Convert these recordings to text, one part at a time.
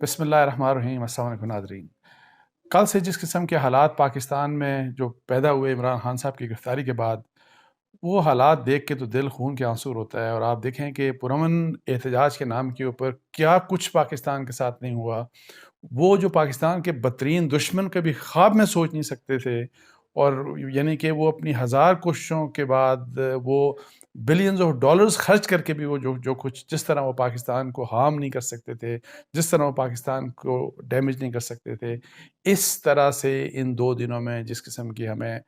بسم اللہ الرحمن الرحیم۔ السلام علیکم ناظرین۔ کل سے جس قسم کے حالات پاکستان میں جو پیدا ہوئے عمران خان صاحب کی گرفتاری کے بعد، وہ حالات دیکھ کے تو دل خون کے آنسو ہوتا ہے۔ اور آپ دیکھیں کہ پرامن احتجاج کے نام کے اوپر کیا کچھ پاکستان کے ساتھ نہیں ہوا۔ وہ جو پاکستان کے بدترین دشمن کبھی خواب میں سوچ نہیں سکتے تھے، اور یعنی کہ وہ اپنی ہزار کوششوں کے بعد وہ بلینز آف ڈالرز خرچ کر کے بھی وہ جو کچھ جس طرح وہ پاکستان کو ہارم نہیں کر سکتے تھے، جس طرح وہ پاکستان کو ڈیمیج نہیں کر سکتے تھے، اس طرح سے ان 2 دنوں میں جس قسم کی ہمیں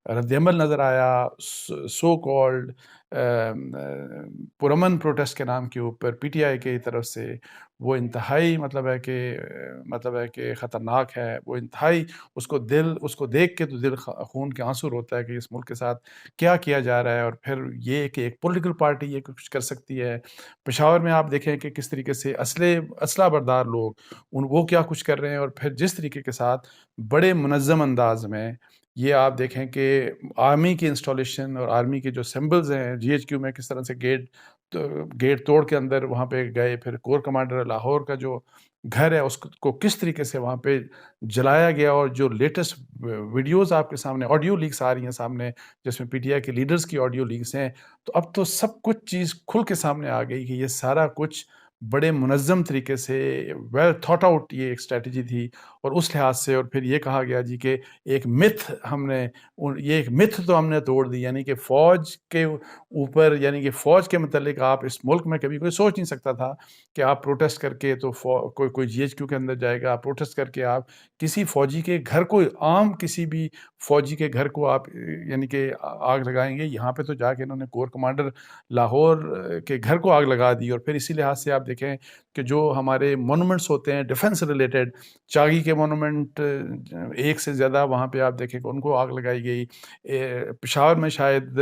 رد عمل نظر آیا سو کالڈ پرامن پروٹیسٹ کے نام کے اوپر پی ٹی آئی کی طرف سے، وہ انتہائی مطلب ہے کہ خطرناک ہے۔ وہ انتہائی اس کو دیکھ کے تو دل خون کے آنسو ہوتا ہے کہ اس ملک کے ساتھ کیا کیا جا رہا ہے۔ اور پھر یہ کہ ایک پولیٹیکل پارٹی یہ کچھ کر سکتی ہے۔ پشاور میں آپ دیکھیں کہ کس طریقے سے اسلحہ بردار لوگ وہ کیا کچھ کر رہے ہیں، اور پھر جس طریقے کے ساتھ بڑے منظم انداز میں یہ آپ دیکھیں کہ آرمی کی انسٹالیشن اور آرمی کے جو سمبلز ہیں جی ایچ کیو میں کس طرح سے گیٹ توڑ کے اندر وہاں پہ گئے، پھر کور کمانڈر لاہور کا جو گھر ہے اس کو کس طریقے سے وہاں پہ جلایا گیا، اور جو لیٹسٹ ویڈیوز آپ کے سامنے آڈیو لیکس آ رہی ہیں سامنے، جس میں پی ٹی آئی کے لیڈرز کی آڈیو لیکس ہیں، تو اب تو سب کچھ چیز کھل کے سامنے آ گئی کہ یہ سارا کچھ بڑے منظم طریقے سے ویل تھاٹ آؤٹ یہ ایک اسٹریٹجی تھی۔ اور اس لحاظ سے اور پھر یہ کہا گیا جی کہ ایک متھ تو ہم نے توڑ دی، یعنی کہ فوج کے اوپر، یعنی کہ فوج کے متعلق آپ اس ملک میں کبھی کوئی سوچ نہیں سکتا تھا کہ آپ پروٹیسٹ کر کے تو کوئی جی ایچ کیو کے اندر جائے گا، آپ پروٹیسٹ کر کے آپ کسی فوجی کے گھر کو، عام کسی بھی فوجی کے گھر کو آپ یعنی کہ آگ لگائیں گے۔ یہاں پہ تو جا کے انہوں نے کور کمانڈر لاہور کے گھر کو آگ لگا دی۔ اور پھر اسی لحاظ سے آپ دیکھیں کہ جو ہمارے مونومنٹس ہوتے ہیں ڈیفنس ریلیٹڈ، چاگی کے مونومنٹ ایک سے زیادہ وہاں پہ آپ دیکھیں کہ ان کو آگ لگائی گئی۔ پشاور میں شاید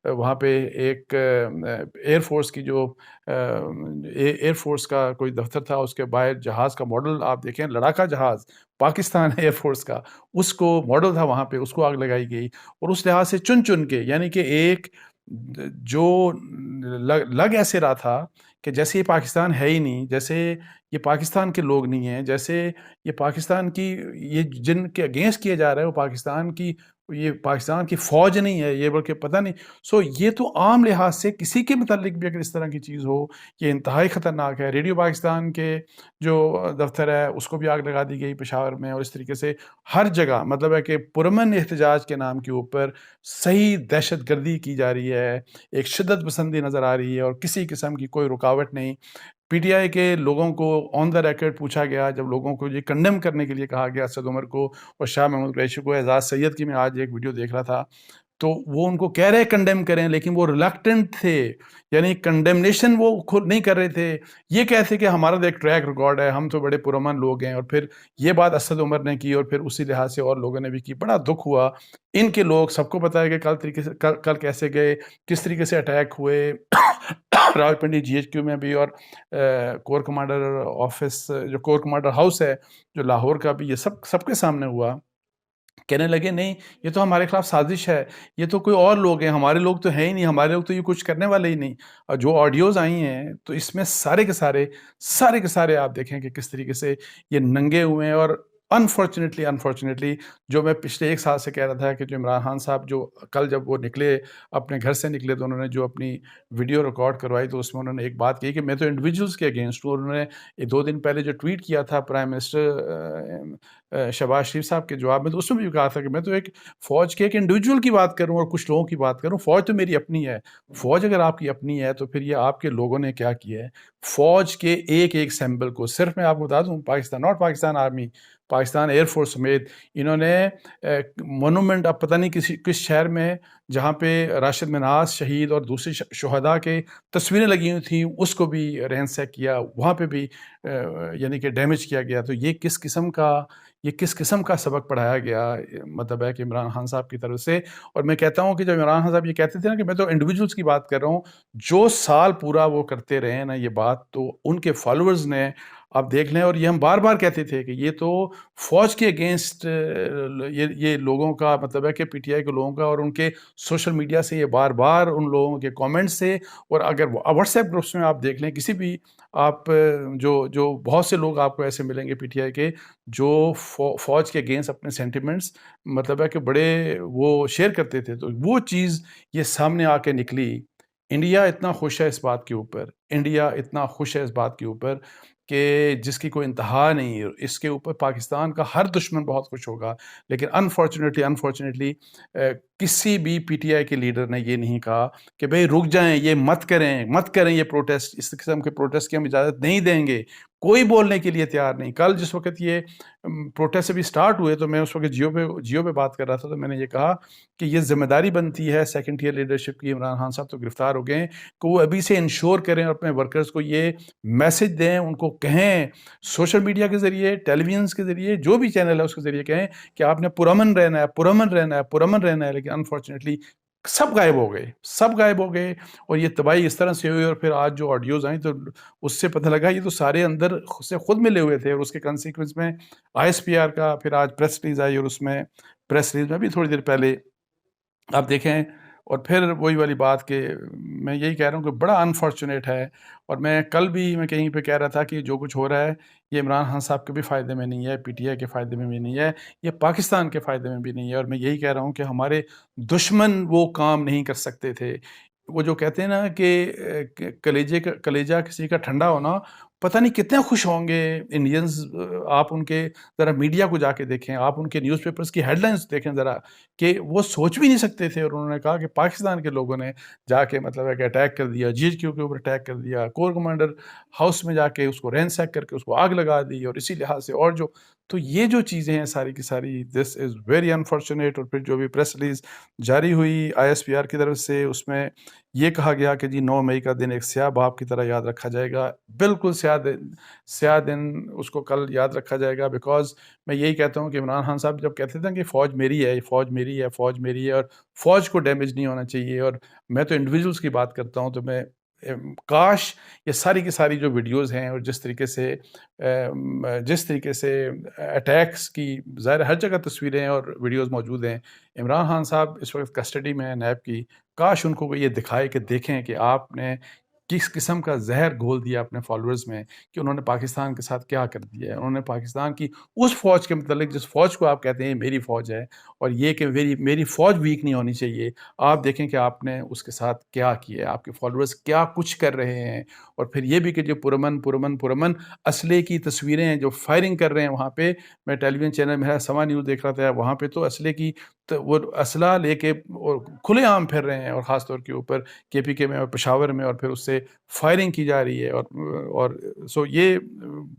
وہاں پہ ایک ایئر فورس کی جو ایئر فورس کا کوئی دفتر تھا، اس کے باہر جہاز کا ماڈل آپ دیکھیں، لڑاکا جہاز پاکستان ایئر فورس کا، اس کو ماڈل تھا وہاں پہ، اس کو آگ لگائی گئی۔ اور اس لحاظ سے چن کے، یعنی کہ ایک جو لگ ایسے رہا تھا کہ جیسے یہ پاکستان ہے ہی نہیں، جیسے یہ پاکستان کے لوگ نہیں ہیں، جیسے یہ پاکستان کی یہ جن کے اگینسٹ کیا جا رہا ہے وہ یہ پاکستان کی فوج نہیں ہے، یہ بلکہ پتہ نہیں۔ یہ تو عام لحاظ سے کسی کے متعلق بھی اگر اس طرح کی چیز ہو، یہ انتہائی خطرناک ہے۔ ریڈیو پاکستان کے جو دفتر ہے اس کو بھی آگ لگا دی گئی پشاور میں، اور اس طریقے سے ہر جگہ مطلب ہے کہ پرامن احتجاج کے نام کے اوپر صحیح دہشت گردی کی جا رہی ہے، ایک شدت پسندی نظر آ رہی ہے، اور کسی قسم کی کوئی رکاوٹ نہیں۔ پی ٹی آئی کے لوگوں کو آن دا ریکارڈ پوچھا گیا، جب لوگوں کو یہ کنڈیم کرنے کے لیے کہا گیا اسد عمر کو اور شاہ محمود قریشی کو، اعزاز سید کی میں آج ایک ویڈیو دیکھ رہا تھا، تو وہ ان کو کہہ رہے کنڈیم کریں، لیکن وہ ریلکٹنٹ تھے، یعنی کنڈیمنیشن وہ خود نہیں کر رہے تھے۔ یہ کہتے کہ ہمارا تو ایک ٹریک ریکارڈ ہے، ہم تو بڑے پرامن لوگ ہیں۔ اور پھر یہ بات اسد عمر نے کی، اور پھر اسی لحاظ سے اور لوگوں نے بھی کی۔ بڑا دکھ ہوا ان کے لوگ سب کو پتہ ہے کہ کل کیسے گئے، کس طریقے سے اٹیک ہوئے راولپنڈی جی ایچ کیو میں بھی، اور کور کمانڈر آفس جو کور کمانڈر ہاؤس ہے جو لاہور کا بھی، یہ سب کے سامنے ہوا۔ کہنے لگے نہیں یہ تو ہمارے خلاف سازش ہے، یہ تو کوئی اور لوگ ہیں، ہمارے لوگ تو ہیں ہی نہیں، ہمارے لوگ تو یہ کچھ کرنے والے ہی نہیں۔ اور جو آڈیوز آئی ہیں تو اس میں سارے کے سارے آپ دیکھیں کہ کس طریقے سے یہ ننگے ہوئے ہیں۔ اور انفارچونیٹلی جو میں پچھلے 1 سال سے کہہ رہا تھا کہ جو عمران خان صاحب جو کل جب وہ نکلے اپنے گھر سے نکلے، تو انہوں نے جو اپنی ویڈیو ریکارڈ کروائی تو اس میں انہوں نے ایک بات کی کہ میں تو انڈیویجولز کے اگینسٹ ہوں۔ اور انہوں نے 2 دن پہلے جو ٹویٹ کیا تھا پرائم منسٹر شہباز شریف صاحب کے جواب میں، تو اس میں بھی کہا تھا کہ میں تو ایک فوج کے ایک انڈیویجول کی بات کروں اور کچھ لوگوں کی بات کروں، فوج تو میری اپنی ہے۔ فوج اگر آپ کی اپنی ہے تو پھر یہ آپ کے لوگوں نے کیا کیا ہے؟ فوج کے ایک سیمبل کو، صرف میں آپ کو بتا دوں، not Pakistan army, Pakistan air force سمیت انہوں نے مونومنٹ، اب پتہ نہیں کس شہر میں، جہاں پہ راشد منہاس شہید اور دوسرے شہداء کے تصویریں لگی ہوئی تھیں، اس کو بھی رینسیک کیا، وہاں پہ بھی یعنی کہ ڈیمیج کیا گیا۔ تو یہ کس قسم کا سبق پڑھایا گیا مطلب ہے کہ عمران خان صاحب کی طرف سے۔ اور میں کہتا ہوں کہ جب عمران خان صاحب یہ کہتے تھے نا کہ میں تو انڈیویجولز کی بات کر رہا ہوں، جو سال پورا وہ کرتے رہے نا یہ بات، تو ان کے فالوورز نے آپ دیکھ لیں، اور یہ ہم بار بار کہتے تھے کہ یہ تو فوج کے اگینسٹ یہ لوگوں کا مطلب ہے کہ پی ٹی آئی کے لوگوں کا، اور ان کے سوشل میڈیا سے یہ بار بار ان لوگوں کے کامنٹ سے، اور اگر واٹس ایپ گروپس میں آپ دیکھ لیں کسی بھی، آپ جو بہت سے لوگ آپ کو ایسے ملیں گے پی ٹی آئی کے جو فوج کے اگینسٹ اپنے سینٹیمنٹس مطلب ہے کہ بڑے وہ شیئر کرتے تھے، تو وہ چیز یہ سامنے آ کے نکلی۔ انڈیا اتنا خوش ہے اس بات کے اوپر، انڈیا اتنا خوش ہے اس بات کے اوپر کہ جس کی کوئی انتہا نہیں ہے، اس کے اوپر پاکستان کا ہر دشمن بہت خوش ہوگا، لیکن انفارچونیٹلی کسی بھی پی ٹی آئی کے لیڈر نے یہ نہیں کہا کہ بھئی رک جائیں، یہ مت کریں یہ پروٹیسٹ، اس قسم کے پروٹیسٹ کی ہم اجازت نہیں دیں گے۔ کوئی بولنے کے لیے تیار نہیں۔ کل جس وقت یہ پروٹیسٹ ابھی سٹارٹ ہوئے تو میں اس وقت جیو پہ بات کر رہا تھا، تو میں نے یہ کہا کہ یہ ذمہ داری بنتی ہے سیکنڈ ٹیئر لیڈرشپ کی، عمران خان صاحب تو گرفتار ہو گئے ہیں، کہ وہ ابھی سے انشور کریں اور اپنے ورکرز کو یہ میسج دیں، ان کو کہیں سوشل میڈیا کے ذریعے، ٹیلی ویژنس کے ذریعے، جو بھی چینل ہے اس کے ذریعے کہیں کہ آپ نے پرامن رہنا ہے، لیکن انفارچونیٹلی سب غائب ہو گئے، اور یہ تباہی اس طرح سے ہوئی۔ اور پھر آج جو آڈیوز آئیں تو اس سے پتہ لگا یہ تو سارے اندر سے خود ملے ہوئے تھے، اور اس کے کنسیکوینس میں آئی ایس پی آر کا پھر آج پریس ریلیز آئی، اور اس میں پریس ریلیز میں بھی تھوڑی دیر پہلے آپ دیکھیں، اور پھر وہی والی بات کہ میں یہی کہہ رہا ہوں کہ بڑا انفارچونیٹ ہے، اور میں کل بھی میں کہیں پہ کہہ رہا تھا کہ جو کچھ ہو رہا ہے یہ عمران خان صاحب کے بھی فائدے میں نہیں ہے، پی ٹی آئی کے فائدے میں بھی نہیں ہے، یہ پاکستان کے فائدے میں بھی نہیں ہے، اور میں یہی کہہ رہا ہوں کہ ہمارے دشمن وہ کام نہیں کر سکتے تھے۔ وہ جو کہتے ہیں نا کہ کلیجہ کسی کا ٹھنڈا ہونا، پتہ نہیں کتنے خوش ہوں گے انڈینز۔ آپ ان کے ذرا میڈیا کو جا کے دیکھیں، آپ ان کے نیوز پیپرز کی ہیڈ لائنز دیکھیں ذرا، کہ وہ سوچ بھی نہیں سکتے تھے، اور انہوں نے کہا کہ پاکستان کے لوگوں نے جا کے مطلب ہے کہ اٹیک کر دیا، جی ایچ کیو کے اوپر اٹیک کر دیا، کور کمانڈر ہاؤس میں جا کے اس کو رینسیک کر کے اس کو آگ لگا دی، اور اسی لحاظ سے اور جو تو یہ جو چیزیں ہیں ساری کی ساری، دس از ویری انفارچونیٹ۔ اور پھر جو بھی پریس ریلیز جاری ہوئی آئی ایس پی آر کی طرف سے، اس میں یہ کہا گیا کہ جی 9 مئی کا دن ایک سیاہ باپ کی طرح یاد رکھا جائے گا۔ بالکل سیاہ دن اس کو کل یاد رکھا جائے گا، بیکاز میں یہی کہتا ہوں کہ عمران خان صاحب جب کہتے تھے کہ فوج میری ہے، اور فوج کو ڈیمیج نہیں ہونا چاہیے، اور میں تو انڈیویجولس کی بات کرتا ہوں، تو میں کاش یہ ساری کی ساری جو ویڈیوز ہیں، اور جس طریقے سے اٹیکس کی ظاہر ہر جگہ تصویریں اور ویڈیوز موجود ہیں، عمران خان صاحب اس وقت کسٹڈی میں ہیں نیب کی، کاش ان کو یہ دکھائے کہ دیکھیں کہ آپ نے کس قسم کا زہر گھول دیا اپنے فالوورز میں، کہ انہوں نے پاکستان کے ساتھ کیا کر دیا ہے۔ انہوں نے پاکستان کی اس فوج کے متعلق، جس فوج کو آپ کہتے ہیں میری فوج ہے، اور یہ کہ میری فوج ویک نہیں ہونی چاہیے، آپ دیکھیں کہ آپ نے اس کے ساتھ کیا کیا ہے، آپ کے فالوورز کیا کچھ کر رہے ہیں۔ اور پھر یہ بھی کہ جو پرامن اسلحے کی تصویریں ہیں جو فائرنگ کر رہے ہیں وہاں پہ، میں ٹیلی ویژن چینل میرا سما نیوز دیکھ رہا تھا، وہاں پہ تو اسلحے کی وہ اسلحہ لے کے کھلے عام پھر رہے ہیں، اور خاص طور کے اوپر کے پی کے میں اور پشاور میں، اور پھر اس سے فائرنگ کی جا رہی ہے، اور سو یہ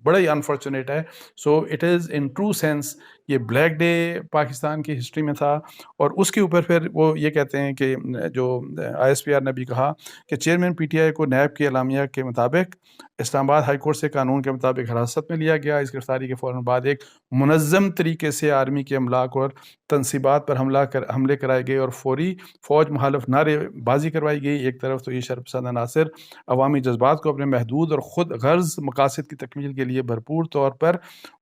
بڑا ہی انفارچونیٹ ہے۔ So it is in true sense یہ بلیک ڈے پاکستان کی ہسٹری میں تھا۔ اور اس کے اوپر پھر وہ یہ کہتے ہیں کہ جو آئی ایس پی آر نے بھی کہا کہ چیئرمین پی ٹی آئی کو نیب کی اعلامیہ کے مطابق اسلام آباد ہائی کورٹ سے قانون کے مطابق حراست میں لیا گیا۔ اس گرفتاری کے فوراً بعد ایک منظم طریقے سے آرمی کے املاک اور تنصیبات پر حملے کرائے گئے، اور فوج مخالف نعرے بازی کروائی گئی۔ ایک طرف تو یہ شرپسند عناصر عوامی جذبات کو اپنے محدود اور خود غرض مقاصد کی تکمیل کے لیے بھرپور طور پر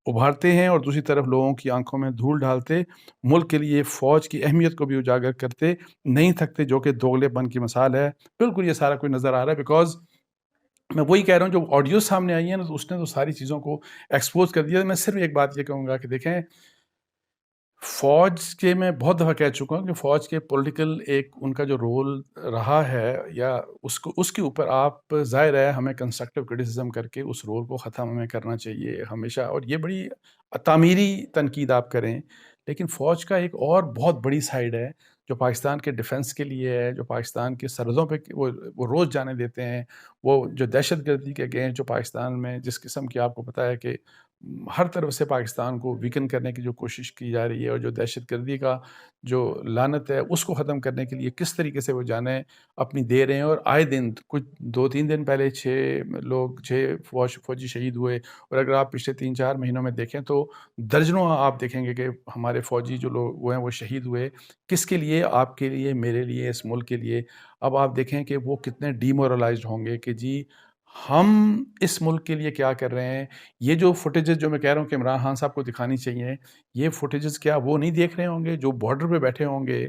ابھارتے ہیں، اور دوسری طرف لوگوں کی آنکھوں میں دھول ڈالتے ملک کے لیے فوج کی اہمیت کو بھی اجاگر کرتے نہیں تھکتے، جو کہ دوغلے پن کی مثال ہے۔ بالکل یہ سارا کوئی نظر آ رہا ہے، بیکاز میں وہی کہہ رہا ہوں جو آڈیو سامنے آئی ہیں نا، تو اس نے تو ساری چیزوں کو ایکسپوز کر دیا۔ میں صرف ایک بات یہ کہوں گا کہ دیکھیں، فوج کے میں بہت دفعہ کہہ چکا ہوں کہ فوج کے پولیٹیکل ایک ان کا جو رول رہا ہے، یا اس کے اوپر آپ ظاہر ہے ہمیں کنسٹرکٹیو کرٹیسزم کر کے اس رول کو ختم ہمیں کرنا چاہیے ہمیشہ، اور یہ بڑی تعمیری تنقید آپ کریں، لیکن فوج کا ایک اور بہت بڑی سائیڈ ہے جو پاکستان کے ڈیفنس کے لیے ہے، جو پاکستان کے سرحدوں پہ وہ روز جانے دیتے ہیں، وہ جو دہشت گردی کے اگینسٹ جو پاکستان میں جس قسم کی آپ کو پتہ ہے کہ ہر طرف سے پاکستان کو ویکن کرنے کی جو کوشش کی جا رہی ہے، اور جو دہشت گردی کا جو لعنت ہے اس کو ختم کرنے کے لیے کس طریقے سے وہ جانیں اپنی دے رہے ہیں، اور آئے دن کچھ 2-3 دن پہلے 6 فوجی شہید ہوئے، اور اگر آپ پچھلے 3-4 مہینوں میں دیکھیں تو درجنوں آپ دیکھیں گے کہ ہمارے فوجی جو لوگ وہ ہیں وہ شہید ہوئے، کس کے لیے؟ آپ کے لیے، میرے لیے، اس ملک کے لیے۔ اب آپ دیکھیں کہ وہ کتنے ڈی مورلائزڈ ہوں گے کہ جی ہم اس ملک کے لیے کیا کر رہے ہیں؟ یہ جو فوٹیجز جو میں کہہ رہا ہوں کہ عمران خان صاحب کو دکھانی چاہیے، یہ فوٹیجز کیا وہ نہیں دیکھ رہے ہوں گے جو بارڈر پہ بیٹھے ہوں گے،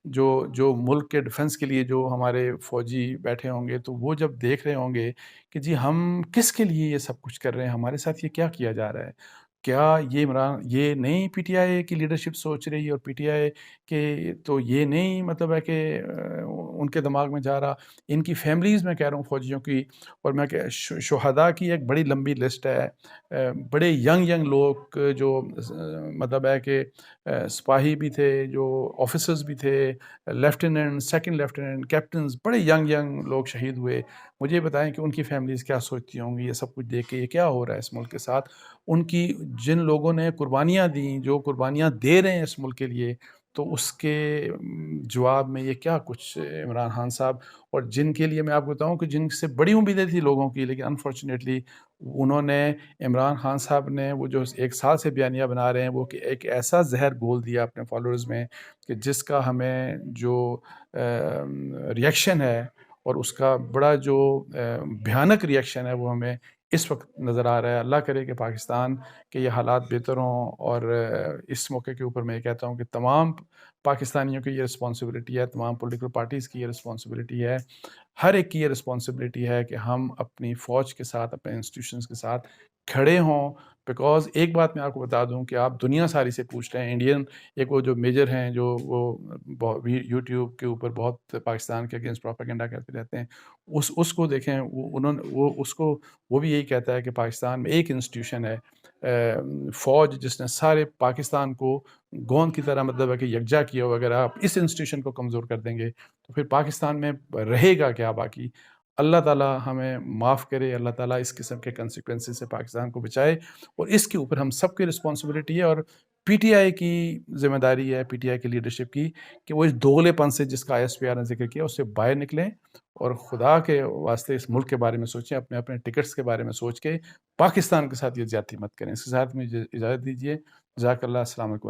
جو ملک کے ڈیفنس کے لیے جو ہمارے فوجی بیٹھے ہوں گے، تو وہ جب دیکھ رہے ہوں گے کہ جی ہم کس کے لیے یہ سب کچھ کر رہے ہیں، ہمارے ساتھ یہ کیا کیا جا رہا ہے؟ کیا یہ نہیں پی ٹی آئی کی لیڈرشپ سوچ رہی ہے، اور پی ٹی آئی کے تو یہ نہیں مطلب ہے کہ ان کے دماغ میں جا رہا، ان کی فیملیز میں کہہ رہا ہوں فوجیوں کی، اور میں کہ شہداء کی ایک بڑی لمبی لسٹ ہے، بڑے ینگ لوگ جو مطلب ہے کہ سپاہی بھی تھے، جو آفیسرز بھی تھے، لیفٹیننٹ، سیکنڈ لیفٹیننٹ، کیپٹنز، بڑے ینگ لوگ شہید ہوئے۔ مجھے بتائیں کہ ان کی فیملیز کیا سوچتی ہوں گی یہ سب کچھ دیکھ کے، یہ کیا ہو رہا ہے اس ملک کے ساتھ؟ ان کی جن لوگوں نے قربانیاں دیں، جو قربانیاں دے رہے ہیں اس ملک کے لیے، تو اس کے جواب میں یہ کیا کچھ عمران خان صاحب، اور جن کے لیے میں آپ کو بتاؤں کہ جن سے بڑی امیدیں تھی لوگوں کی، لیکن انفارچونیٹلی انہوں نے، عمران خان صاحب نے وہ جو 1 سال سے بیانیہ بنا رہے ہیں، وہ کہ ایک ایسا زہر گھول دیا اپنے فالوورز میں کہ جس کا ہمیں جو ریئیکشن ہے، اور اس کا بڑا جو بھیانک ریئیکشن ہے، وہ ہمیں اس وقت نظر آ رہا ہے۔ اللہ کرے کہ پاکستان کے یہ حالات بہتر ہوں، اور اس موقع کے اوپر میں یہ کہتا ہوں کہ تمام پاکستانیوں کی یہ رسپانسبلٹی ہے، تمام پولیٹیکل پارٹیز کی یہ رسپانسبلٹی ہے، ہر ایک کی یہ رسپانسبلٹی ہے کہ ہم اپنی فوج کے ساتھ، اپنے انسٹیٹیوشنز کے ساتھ کھڑے ہوں۔ بیکاز ایک بات میں آپ کو بتا دوں کہ آپ دنیا ساری سے پوچھ رہے ہیں، انڈین ایک وہ جو میجر ہیں، جو وہ یوٹیوب کے اوپر بہت پاکستان کے اگینسٹ پروپیگنڈا کرتے رہتے ہیں، اس کو دیکھیں، وہ بھی یہی کہتا ہے کہ پاکستان میں ایک انسٹیٹیوشن ہے، فوج، جس نے سارے پاکستان کو گوند کی طرح مطلب ہے کہ یکجا کیا ہو۔ اگر آپ اس انسٹیٹیوشن کو کمزور کر دیں گے تو پھر پاکستان میں رہے گا کیا باقی؟ اللہ تعالیٰ ہمیں معاف کرے، اللہ تعالیٰ اس قسم کے کنسیکوینسز سے پاکستان کو بچائے، اور اس کے اوپر ہم سب کی رسپانسبلٹی ہے، اور پی ٹی آئی کی ذمہ داری ہے، پی ٹی آئی کی لیڈرشپ کی، کہ وہ اس دوغلے پن سے جس کا ایس پی آر نے ذکر کیا، اس سے باہر نکلیں، اور خدا کے واسطے اس ملک کے بارے میں سوچیں، اپنے اپنے ٹکٹس کے بارے میں سوچ کے پاکستان کے ساتھ یہ زیادتی مت کریں۔ اس کے ساتھ مجھے اجازت دیجیے۔ جزاک اللہ، السلام علیکم۔